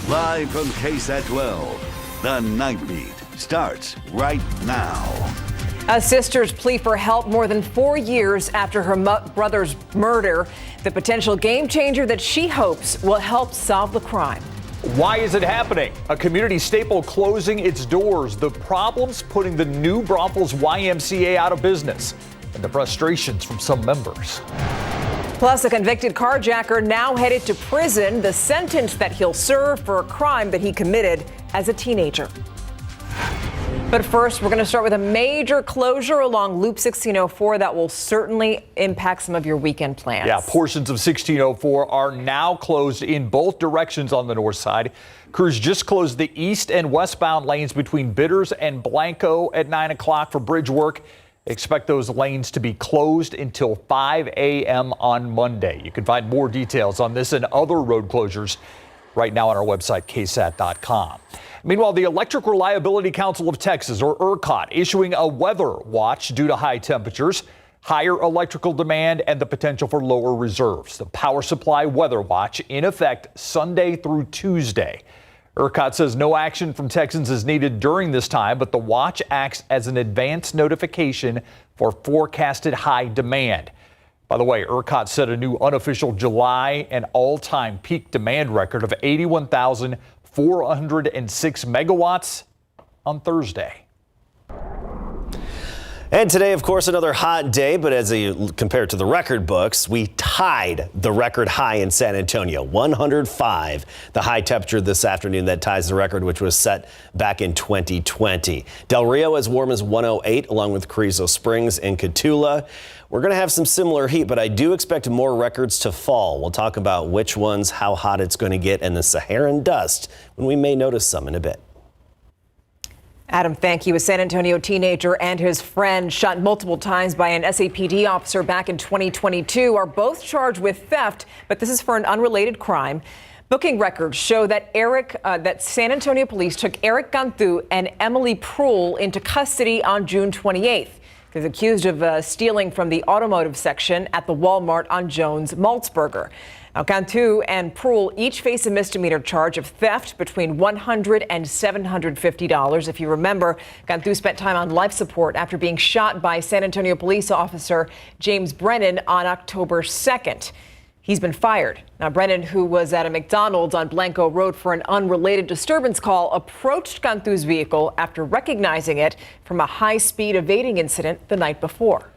Live from KSAT 12, the Nightbeat starts right now. A sister's plea for help more than 4 years after her brother's murder. The potential game changer that she hopes will help solve the crime. Why is it happening? A community staple closing its doors. The problems putting the new Braunfels YMCA out of business. And the frustrations from some members. Plus, a convicted carjacker now headed to prison. The sentence that he'll serve for a crime that he committed as a teenager. But first, we're going to start with a major closure along Loop 1604 that will certainly impact some of your weekend plans. Yeah, portions of 1604 are now closed in both directions on the north side. Cruz just closed the east and westbound lanes between Bitters and Blanco at 9 o'clock for bridge work. Expect those lanes to be closed until 5 a.m. on Monday. You can find more details on this and other road closures right now on our website, KSAT.com. Meanwhile, the Electric Reliability Council of Texas, or ERCOT, issuing a weather watch due to high temperatures, higher electrical demand, and the potential for lower reserves. The power supply weather watch in effect Sunday through Tuesday. ERCOT says no action from Texans is needed during this time, but the watch acts as an advance notification for forecasted high demand. By the way, ERCOT set a new unofficial July and all-time peak demand record of 81,406 megawatts on Thursday. And today, of course, another hot day, but compared to the record books, we tied the record high in San Antonio, 105. The high temperature this afternoon that ties the record, which was set back in 2020. Del Rio as warm as 108, along with Carrizo Springs and Cotulla. We're going to have some similar heat, but I do expect more records to fall. We'll talk about which ones, how hot it's going to get, and the Saharan dust when we may notice some in a bit. Adam, thank you. A San Antonio teenager and his friend shot multiple times by an SAPD officer back in 2022 are both charged with theft, but this is for an unrelated crime. Booking records show that that San Antonio police took Eric Gunther and Emily Proul into custody on June 28th. He's accused of stealing from the automotive section at the Walmart on Jones Maltzberger. Now, Gunther and Proul each face a misdemeanor charge of theft between $100 and $750. If you remember, Gunther spent time on life support after being shot by San Antonio police officer James Brennan on October 2nd. He's been fired. Now, Brennan, who was at a McDonald's on Blanco Road for an unrelated disturbance call, approached Gunther's vehicle after recognizing it from a high-speed evading incident the night before.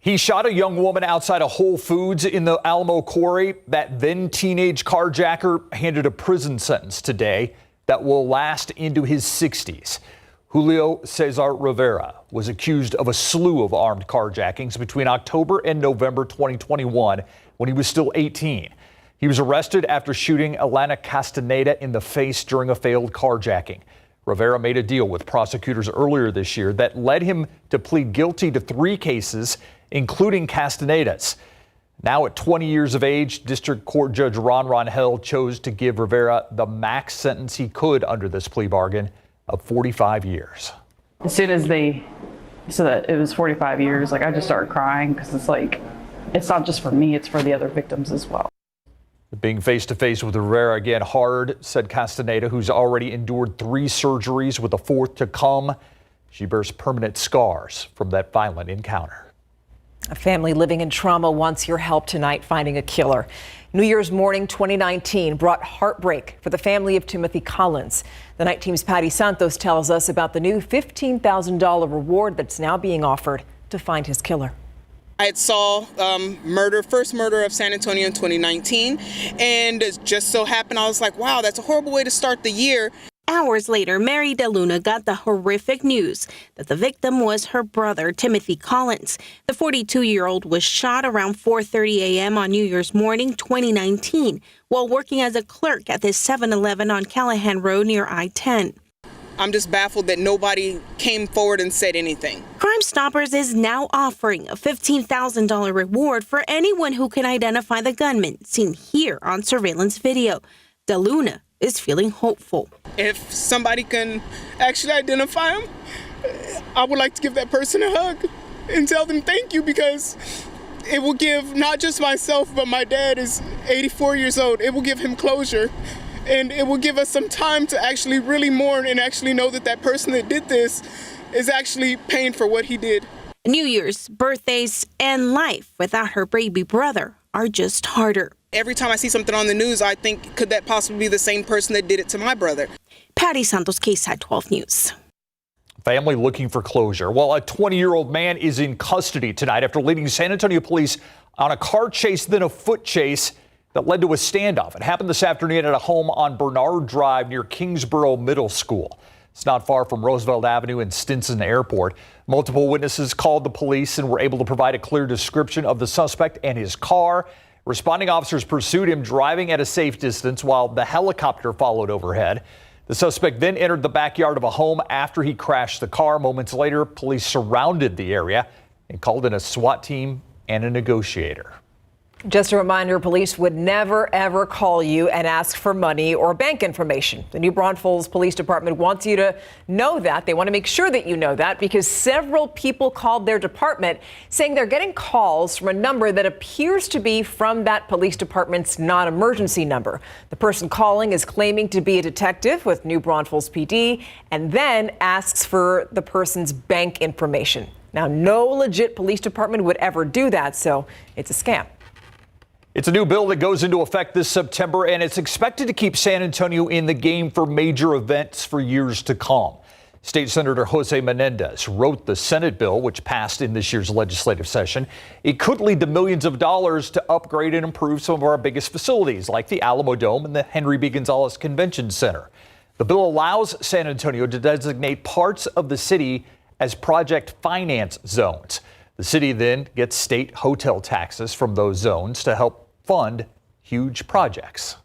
He shot a young woman outside of Whole Foods in the Alamo Quarry. That then teenage carjacker handed a prison sentence today that will last into his 60s. Julio Cesar Rivera was accused of a slew of armed carjackings between October and November 2021 when he was still 18. He was arrested after shooting Alana Castaneda in the face during a failed carjacking. Rivera made a deal with prosecutors earlier this year that led him to plead guilty to 3 cases, including Castaneda's. Now at 20 years of age, District Court Judge Ron Hell chose to give Rivera the max sentence he could under this plea bargain of 45 years. As soon as they said that it was 45 years, I just started crying because it's not just for me, it's for the other victims as well. Being face-to-face with Rivera again hard, said Castaneda, who's already endured 3 surgeries with a 4th to come. She bears permanent scars from that violent encounter. A family living in trauma wants your help tonight finding a killer. New Year's morning 2019 brought heartbreak for the family of Timothy Collins. The night team's Patty Santos tells us about the new $15,000 reward that's now being offered to find his killer. I saw first murder of San Antonio in 2019, and it just so happened I was like, wow, that's a horrible way to start the year. Hours later, Mary DeLuna got the horrific news that the victim was her brother, Timothy Collins. The 42-year-old was shot around 4:30 a.m. on New Year's morning 2019 while working as a clerk at this 7-Eleven on Callahan Road near I-10. I'm just baffled that nobody came forward and said anything. Crime Stoppers is now offering a $15,000 reward for anyone who can identify the gunman seen here on surveillance video. DeLuna is feeling hopeful. If somebody can actually identify him, I would like to give that person a hug and tell them thank you, because it will give not just myself, but my dad is 84 years old. It will give him closure. and it will give us some time to actually really mourn and actually know that that person that did this is actually paying for what he did. New Year's, birthdays, and life without her baby brother are just harder. Every time I see something on the news, I think, could that possibly be the same person that did it to my brother? Patty Santos, KSAT 12 News. Family looking for closure. Well, a 20-year-old man is in custody tonight after leading San Antonio police on a car chase, then a foot chase that led to a standoff. It happened this afternoon at a home on Bernard Drive near Kingsborough Middle School. It's not far from Roosevelt Avenue and Stinson Airport. Multiple witnesses called the police and were able to provide a clear description of the suspect and his car. Responding officers pursued him driving at a safe distance while the helicopter followed overhead. The suspect then entered the backyard of a home after he crashed the car. Moments later, police surrounded the area and called in a SWAT team and a negotiator. Just a reminder, police would never, ever call you and ask for money or bank information. The New Braunfels Police Department wants you to know that. They want to make sure that you know that because several people called their department saying they're getting calls from a number that appears to be from that police department's non-emergency number. The person calling is claiming to be a detective with New Braunfels PD and then asks for the person's bank information. Now, no legit police department would ever do that, so it's a scam. It's a new bill that goes into effect this September, and it's expected to keep San Antonio in the game for major events for years to come. State Senator Jose Menendez wrote the Senate bill, which passed in this year's legislative session. It could lead to millions of dollars to upgrade and improve some of our biggest facilities, like the Alamo Dome and the Henry B. Gonzalez Convention Center. The bill allows San Antonio to designate parts of the city as project finance zones. The city then gets state hotel taxes from those zones to help fund huge projects.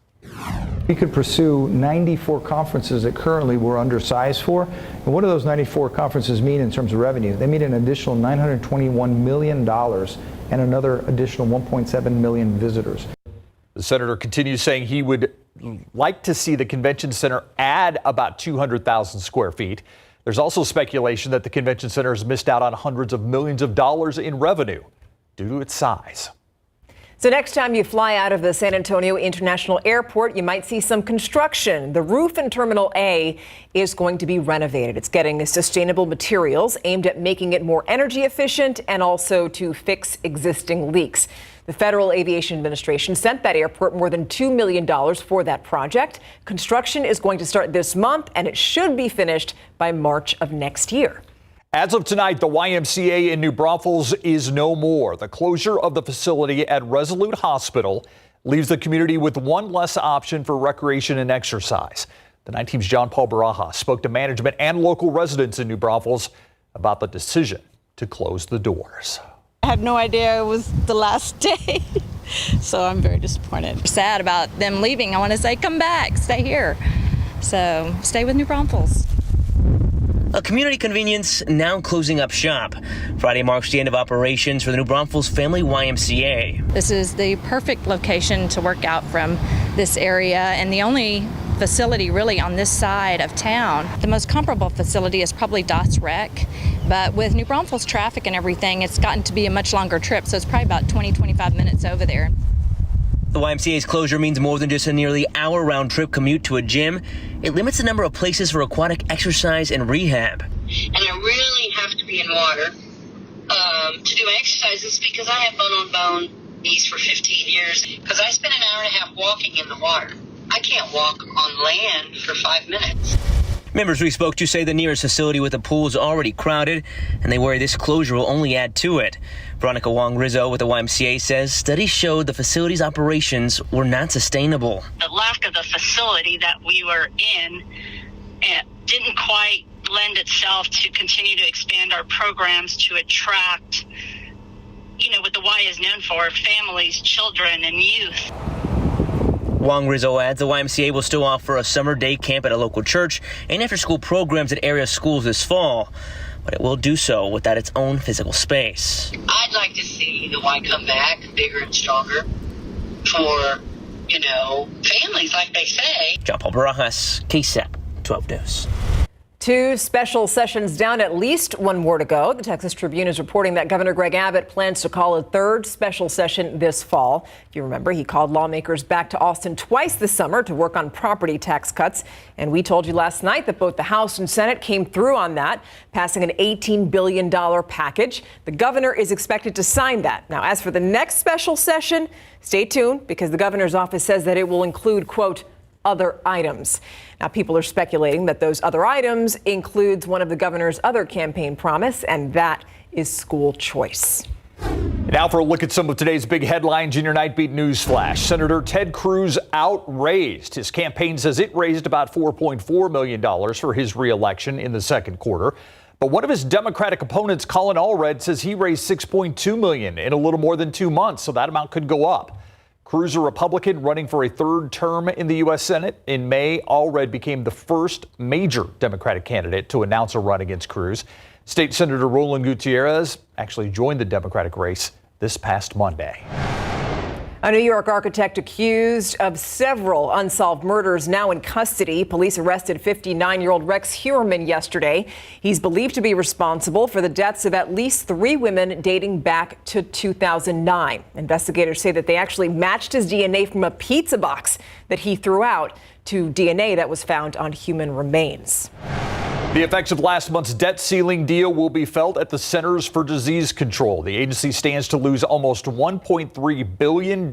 We could pursue 94 conferences that currently we're undersized for. And what do those 94 conferences mean in terms of revenue? They mean an additional $921 million and another additional 1.7 million visitors. The senator continues saying he would like to see the convention center add about 200,000 square feet. There's also speculation that the convention center has missed out on hundreds of millions of dollars in revenue due to its size. So next time you fly out of the San Antonio International Airport, you might see some construction. The roof in Terminal A is going to be renovated. It's getting sustainable materials aimed at making it more energy efficient and also to fix existing leaks. The Federal Aviation Administration sent that airport more than $2 million for that project. Construction is going to start this month, and it should be finished by March of next year. As of tonight, the YMCA in New Braunfels is no more. The closure of the facility at Resolute Hospital leaves the community with one less option for recreation and exercise. The 9 Team's John Paul Barajas spoke to management and local residents in New Braunfels about the decision to close the doors. I had no idea it was the last day, so I'm very disappointed. Sad about them leaving. I want to say, come back, stay here. So stay with New Braunfels. A community convenience now closing up shop. Friday marks the end of operations for the New Braunfels Family YMCA. This is the perfect location to work out from this area and the only facility really on this side of town. The most comparable facility is probably Dots Rec, but with New Braunfels traffic and everything, it's gotten to be a much longer trip, so it's probably about 20-25 minutes over there. The YMCA's closure means more than just a nearly hour round-trip commute to a gym. It limits the number of places for aquatic exercise and rehab. And I really have to be in water to do my exercises because I have bone-on-bone knees for 15 years because I spend an hour and a half walking in the water. I can't walk on land for 5 minutes. Members we spoke to say the nearest facility with a pool is already crowded, and they worry this closure will only add to it. Veronica Wong-Rizzo with the YMCA says studies showed the facility's operations were not sustainable. The lack of the facility that we were in didn't quite lend itself to continue to expand our programs to attract, what the Y is known for, families, children, and youth. Wong-Rizzo adds the YMCA will still offer a summer day camp at a local church and after-school programs at area schools this fall, but it will do so without its own physical space. I'd like to see the Y come back bigger and stronger for, families, like they say. John Paul Barajas, KSAT 12 News. 2 special sessions down, at least one more to go. The Texas Tribune is reporting that Governor Greg Abbott plans to call a 3rd special session this fall. If you remember, he called lawmakers back to Austin twice this summer to work on property tax cuts. And we told you last night that both the House and Senate came through on that, passing an $18 billion package. The governor is expected to sign that. Now, as for the next special session, stay tuned, because the governor's office says that it will include, quote, other items. Now, people are speculating that those other items includes one of the governor's other campaign promise, and that is school choice. Now for a look at some of today's big headlines in your Nightbeat News Flash. Senator Ted Cruz outraised. His campaign says it raised about $4.4 million for his reelection in the second quarter. But one of his Democratic opponents, Colin Allred, says he raised $6.2 million in a little more than 2 months, so that amount could go up. Cruz, a Republican running for a 3rd term in the U.S. Senate. In May, Allred became the first major Democratic candidate to announce a run against Cruz. State Senator Roland Gutierrez actually joined the Democratic race this past Monday. A New York architect accused of several unsolved murders now in custody. Police arrested 59-year-old Rex Heuermann yesterday. He's believed to be responsible for the deaths of at least 3 women dating back to 2009. Investigators say that they actually matched his DNA from a pizza box that he threw out to DNA that was found on human remains. The effects of last month's debt ceiling deal will be felt at the Centers for Disease Control. The agency stands to lose almost $1.3 billion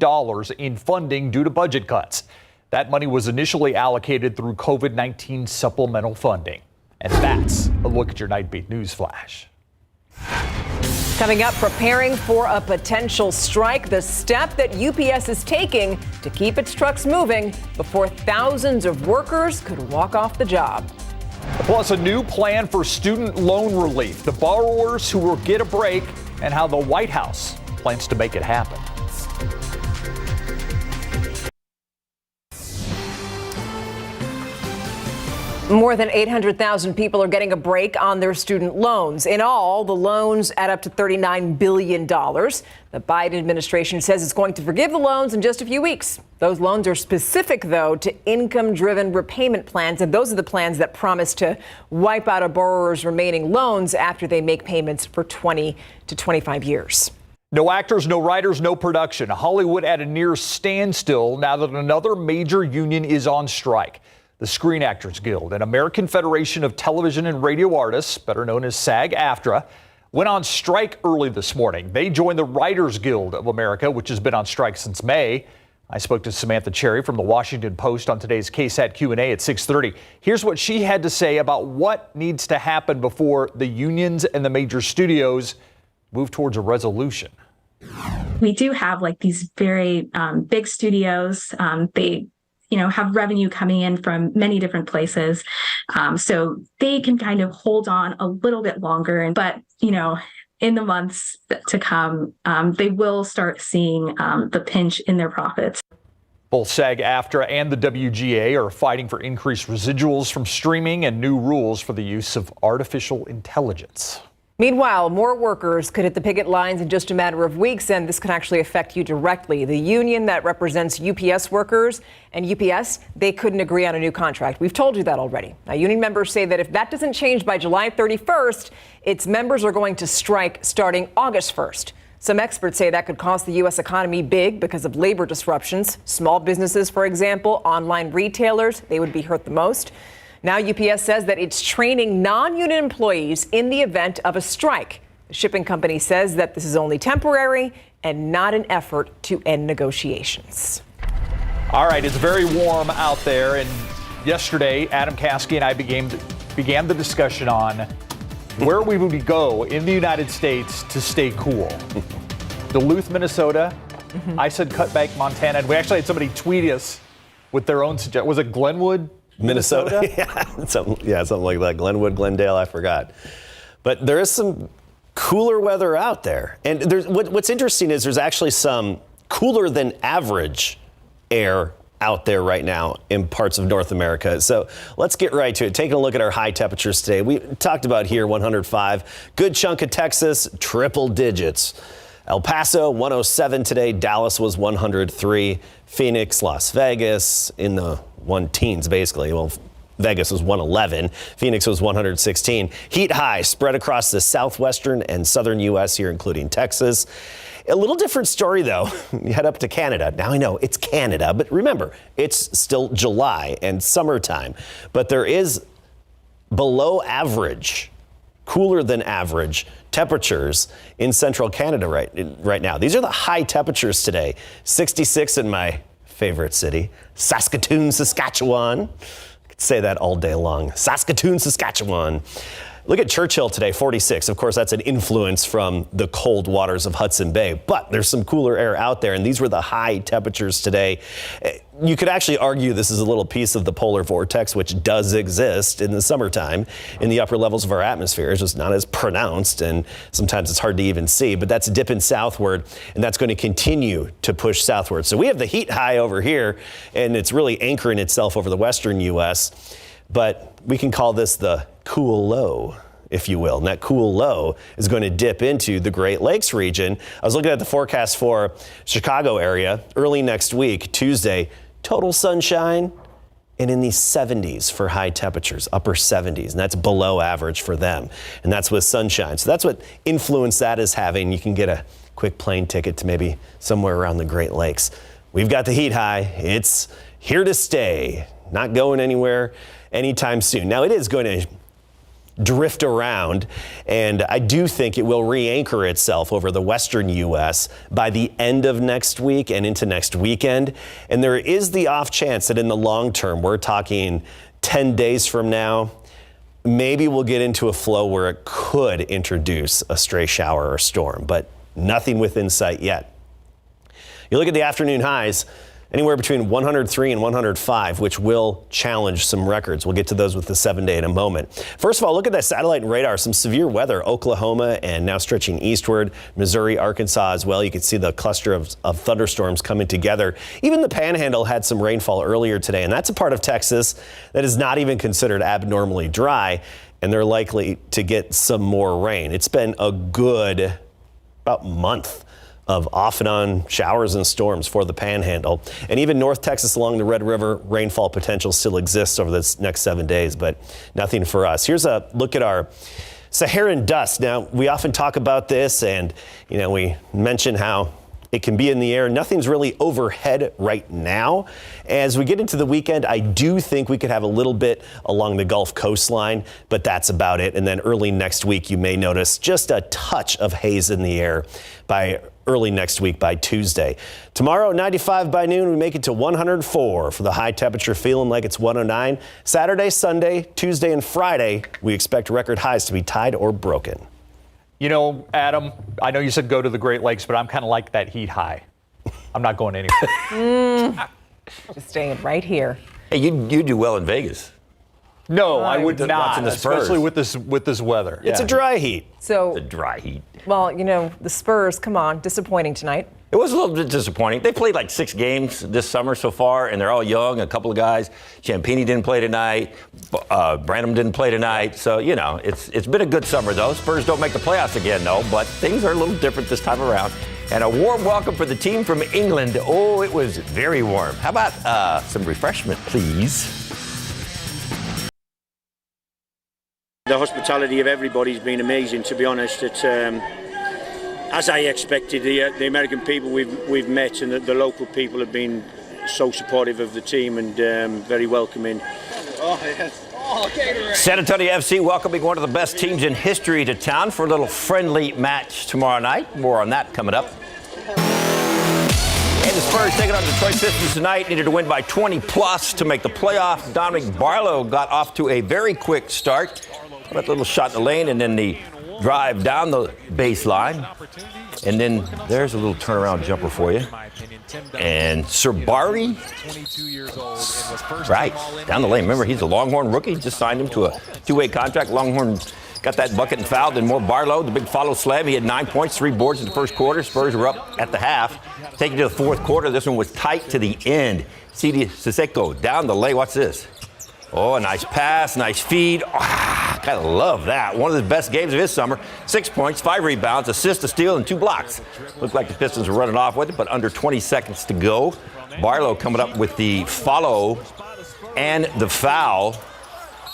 in funding due to budget cuts. That money was initially allocated through COVID-19 supplemental funding. And that's a look at your Nightbeat News Flash. Coming up, preparing for a potential strike, the step that UPS is taking to keep its trucks moving before thousands of workers could walk off the job. Plus, a new plan for student loan relief, the borrowers who will get a break, and how the White House plans to make it happen. More than 800,000 people are getting a break on their student loans. In all, the loans add up to $39 billion. The Biden administration says it's going to forgive the loans in just a few weeks. Those loans are specific, though, to income-driven repayment plans, and those are the plans that promise to wipe out a borrower's remaining loans after they make payments for 20 to 25 years. No actors, no writers, no production. Hollywood at a near standstill now that another major union is on strike. The Screen Actors Guild, an American Federation of Television and Radio Artists, better known as SAG-AFTRA, went on strike early this morning. They joined the Writers Guild of America, which has been on strike since May. I spoke to Samantha Cherry from the Washington Post on today's KSAT Q&A at 6:30. Here's what she had to say about what needs to happen before the unions and the major studios move towards a resolution. We do have like these very big studios. They have revenue coming in from many different places. So they can kind of hold on a little bit longer. But, in the months to come, they will start seeing the pinch in their profits. Both SAG-AFTRA and the WGA are fighting for increased residuals from streaming and new rules for the use of artificial intelligence. Meanwhile, more workers could hit the picket lines in just a matter of weeks, and this can actually affect you directly. The union that represents UPS workers and UPS, they couldn't agree on a new contract. We've told you that already. Now, union members say that if that doesn't change by July 31st, its members are going to strike starting August 1st. Some experts say that could cost the U.S. economy big because of labor disruptions. Small businesses, for example, online retailers, they would be hurt the most. Now UPS says that it's training non-union employees in the event of a strike. The shipping company says that this is only temporary and not an effort to end negotiations. All right, it's very warm out there, and yesterday Adam Caskey and I began the discussion on where we would go in the United States to stay cool. Duluth, Minnesota. I said Cutbank, Montana, and we actually had somebody tweet us with their own suggestion. Was it Glenwood, Minnesota? something like that. Glenwood, Glendale, I forgot. But there is some cooler weather out there. And what's interesting is there's actually some cooler than average air out there right now in parts of North America. So let's get right to it. Taking a look at our high temperatures today. We talked about here 105. Good chunk of Texas, triple digits. El Paso, 107 today. Dallas was 103. Phoenix, Las Vegas in the 1 teens, basically. Well, Vegas was 111. Phoenix was 116. Heat high spread across the southwestern and southern U.S. here, including Texas. A little different story, though. You head up to Canada. Now, I know it's Canada, but remember, it's still July and summertime. But there is below average, cooler than average temperatures in central Canada right now. These are the high temperatures today. 66 in my favorite city, Saskatoon, Saskatchewan. I could say that all day long. Saskatoon, Saskatchewan. Look at Churchill today, 46. Of course, that's an influence from the cold waters of Hudson Bay, but there's some cooler air out there, and these were the high temperatures today. You could actually argue this is a little piece of the polar vortex, which does exist in the summertime in the upper levels of our atmosphere. It's just not as pronounced, and sometimes it's hard to even see, but that's dipping southward, and that's going to continue to push southward. So we have the heat high over here, and it's really anchoring itself over the western U.S., but we can call this the cool low, if you will. And that cool low is going to dip into the Great Lakes region. I was looking at the forecast for Chicago area early next week, Tuesday, total sunshine and in the 70s for high temperatures, upper 70s. And that's below average for them. And that's with sunshine. So that's what influence that is having. You can get a quick plane ticket to maybe somewhere around the Great Lakes. We've got the heat high. It's here to stay, not going anywhere anytime soon. Now, it is going to drift around, and I do think it will re-anchor itself over the western U.S. by the end of next week and into next weekend. And there is the off chance that in the long term, we're talking 10 days from now, maybe we'll get into a flow where it could introduce a stray shower or storm, but nothing within sight yet. You look at the afternoon highs, anywhere between 103 and 105, which will challenge some records. We'll get to those with the 7-day in a moment. First of all, look at that satellite and radar. Some severe weather, Oklahoma and now stretching eastward, Missouri, Arkansas as well. You can see the cluster of thunderstorms coming together. Even the Panhandle had some rainfall earlier today, and that's a part of Texas that is not even considered abnormally dry, and they're likely to get some more rain. It's been a good about month of off and on showers and storms for the Panhandle. And even North Texas along the Red River, rainfall potential still exists over this next 7 days, but nothing for us. Here's a look at our Saharan dust. Now, we often talk about this, and we mention how it can be in the air. Nothing's really overhead right now. As we get into the weekend, I do think we could have a little bit along the Gulf coastline, but that's about it. And then early next week, you may notice just a touch of haze in the air by early next week, by Tuesday. Tomorrow, 95 by noon, we make it to 104 for the high temperature, feeling like it's 109. Saturday, Sunday, Tuesday, and Friday, we expect record highs to be tied or broken. Adam, I know you said go to the Great Lakes, but I'm kind of like that heat high. I'm not going anywhere. Just staying right here. Hey, you do well in Vegas. No, I would not, watching the Spurs. especially with this weather. It's a dry heat. So The dry heat. Well, the Spurs, come on, disappointing tonight. It was a little bit disappointing. They played like 6 games this summer so far, and they're all young. A couple of guys. Champagny didn't play tonight. Branham didn't play tonight. So, it's been a good summer, though. Spurs don't make the playoffs again, though, but things are a little different this time around. And a warm welcome for the team from England. Oh, it was very warm. How about some refreshment, please? The hospitality of everybody's been amazing, to be honest. It's as I expected. The American people we've met and the local people have been so supportive of the team and very welcoming. Oh, yes. Oh, okay. San Antonio FC welcoming one of the best teams in history to town for a little friendly match tomorrow night. More on that coming up. And the Spurs taking on Detroit Pistons tonight. Needed to win by 20+ to make the playoff. Dominic Barlow got off to a very quick start. Got a little shot in the lane and then the drive down the baseline. And then there's a little turnaround jumper for you. And Sabari, right, down the lane. Remember, he's a Longhorn rookie. Just signed him to a 2-way contract. Longhorn got that bucket and fouled. And more Barlow, the big follow slab. He had 9 points, 3 boards in the first quarter. Spurs were up at the half. Taking to the fourth quarter, this one was tight to the end. Sidi Sissoko down the lane. What's this? Oh, a nice pass, nice feed. Gotta love that. One of the best games of his summer. 6 points, 5 rebounds, assist, a steal, and 2 blocks. Looked like the Pistons were running off with it, but under 20 seconds to go. Barlow coming up with the follow and the foul.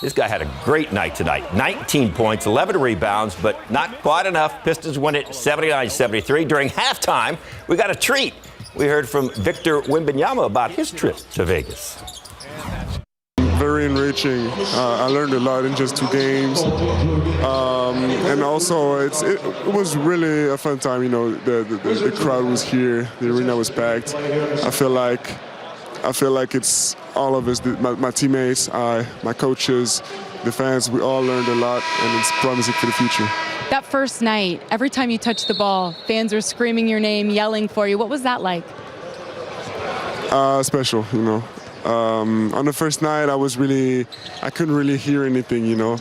This guy had a great night tonight. 19 points, 11 rebounds, but not quite enough. Pistons win it 79-73. During halftime, we got a treat. We heard from Victor Wembanyama about his trip to Vegas. Very enriching. I learned a lot in just 2 games. And also, it was really a fun time. You know, the crowd was here. The arena was packed. I feel like it's all of us, my teammates, my coaches, the fans. We all learned a lot, and it's promising for the future. That first night, every time you touched the ball, fans were screaming your name, yelling for you. What was that like? Special, you know. On the first night, I couldn't really hear anything, you know.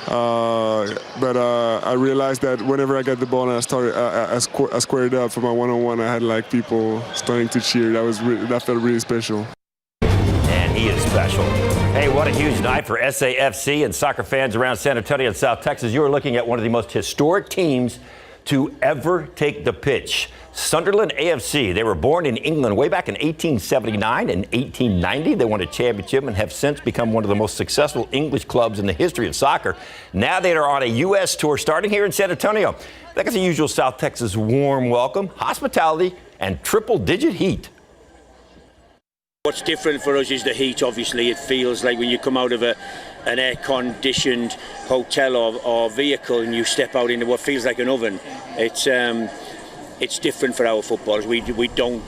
But I realized that whenever I got the ball and I squared up for my one-on-one, I had like people starting to cheer. That felt really special. And he is special. Hey, what a huge night for SAFC and soccer fans around San Antonio and South Texas. You are looking at one of the most historic teams to ever take the pitch. Sunderland AFC. They were born in England way back in 1879 and 1890. They won a championship and have since become one of the most successful English clubs in the history of soccer. Now they are on a U.S. tour starting here in San Antonio. That is the usual South Texas warm welcome, hospitality, and triple-digit heat. What's different for us is the heat, obviously. It feels like when you come out of an air-conditioned hotel or vehicle and you step out into what feels like an oven. It's different for our footballers. We don't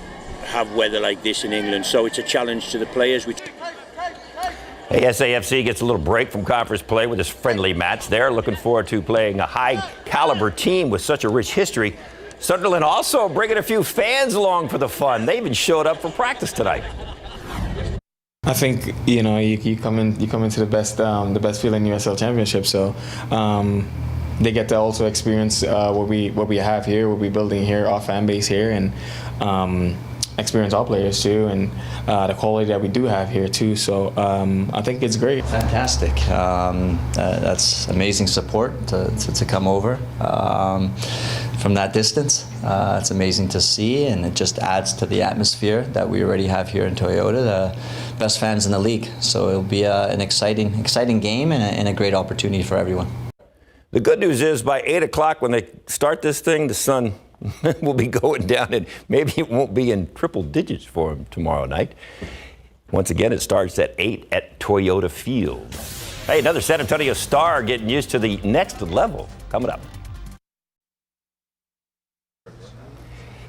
have weather like this in England, so it's a challenge to the players. SAFC gets a little break from conference play with this friendly match. They're looking forward to playing a high-caliber team with such a rich history. Sunderland also bringing a few fans along for the fun. They even showed up for practice tonight. I think you come into the best feeling USL Championship. So they get to also experience what we have here, what we're building here, our fan base here, and experience our players too, and the quality that we do have here too. So I think it's great. Fantastic. That's amazing support to come over from that distance. It's amazing to see, and it just adds to the atmosphere that we already have here in Toyota. The best fans in the league. So it'll be an exciting game and a great opportunity for everyone. The good news is by 8 o'clock when they start this thing, the sun will be going down, and maybe it won't be in triple digits for them tomorrow night. Once again, it starts at 8 at Toyota Field. Hey, another San Antonio star getting used to the next level coming up.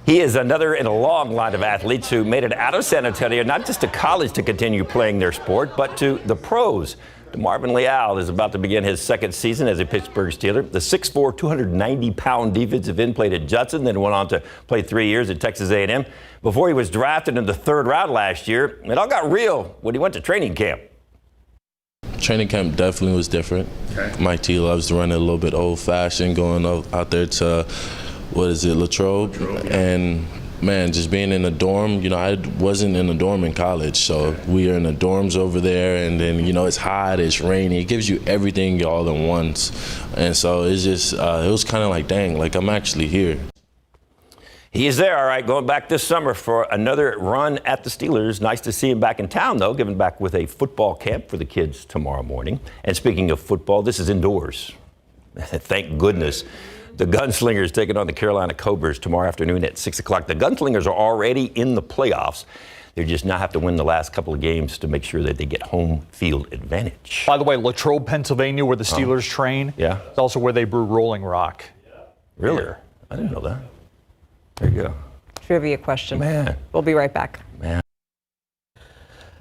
He is another in a long line of athletes who made it out of San Antonio, not just to college to continue playing their sport, but to the pros. DeMarvin Leal is about to begin his second season as a Pittsburgh Steeler. The 6'4", 290-pound defensive end played at Judson, then went on to play 3 years at Texas A&M. Before he was drafted in the 3rd round last year, it all got real when he went to training camp. Training camp definitely was different. Okay. Mike T loves to run it a little bit old-fashioned, going out there to, Latrobe. Yeah. And man, just being in a dorm, I wasn't in a dorm in college, so we are in the dorms over there, and then, it's hot, it's rainy, it gives you everything all at once. And so it's just, it was kind of like, dang, like I'm actually here. He is there, all right, going back this summer for another run at the Steelers. Nice to see him back in town, though, giving back with a football camp for the kids tomorrow morning. And speaking of football, this is indoors. Thank goodness. The Gunslingers taking on the Carolina Cobras tomorrow afternoon at 6 o'clock. The Gunslingers are already in the playoffs. They just now have to win the last couple of games to make sure that they get home field advantage. By the way, Latrobe, Pennsylvania, where the Steelers train. Yeah. It's also where they brew Rolling Rock. Really? Here. I didn't know that. There you go. Trivia question. Man. We'll be right back. Man.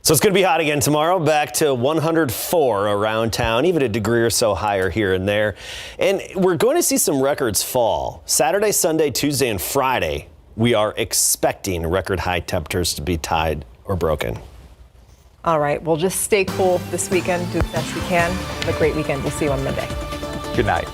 So it's going to be hot again tomorrow, back to 104 around town, even a degree or so higher here and there. And we're going to see some records fall. Saturday, Sunday, Tuesday, and Friday, we are expecting record high temperatures to be tied or broken. All right, we'll just stay cool this weekend, do the best we can. Have a great weekend. We'll see you on Monday. Good night.